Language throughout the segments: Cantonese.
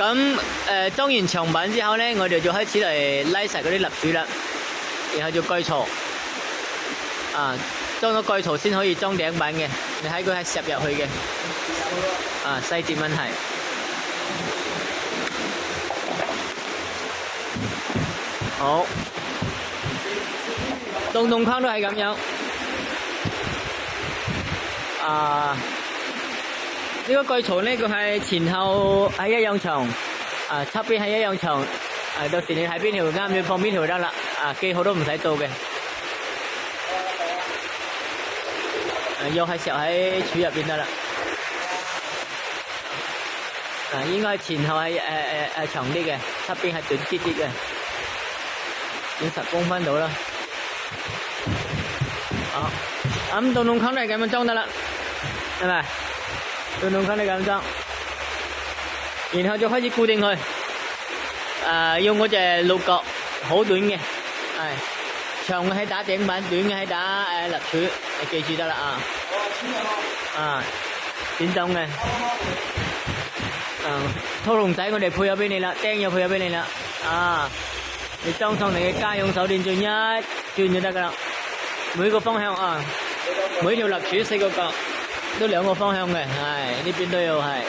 咁裝完牆板之後咧，我哋就開始嚟拉實嗰啲立柱啦，然後就蓋槽。啊，裝咗蓋槽先可以裝頂板嘅，你睇佢係攝入去嘅。啊，細節問題。好，棟框都係咁樣。啊，呢個蓋槽呢，佢係前後係一樣長，啊側邊係一樣長，到時你睇邊條啱要放邊條得啦，啊記號都唔使做嘅，又係攝喺柱入邊得啦，應該係前後係長啲嘅，側邊係短啲啲嘅，整10公分到啦。好，咁棟框都係咁樣裝得啦。係咪？棟框你咁裝，然後就開始固定佢。用嗰隻鹿角，好短嘅，係長嘅係打頂板，短嘅係打立柱，你記住得啦啊。啊，剪針嘅。拖龍仔我哋配咗俾你啦，釘又配咗俾你啦。啊，你裝上你嘅家用手電鑽一轉就得噶啦。每個方向啊，每條立柱4個角。都2個方向嘅，係呢邊都要係，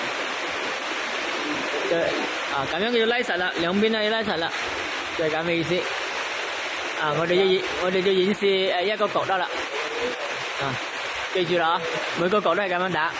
咁樣要拉實啦，兩邊都要拉實啦，就係咁嘅意思。我哋就演示一個角得啦，記住啦，每個角都係咁樣打。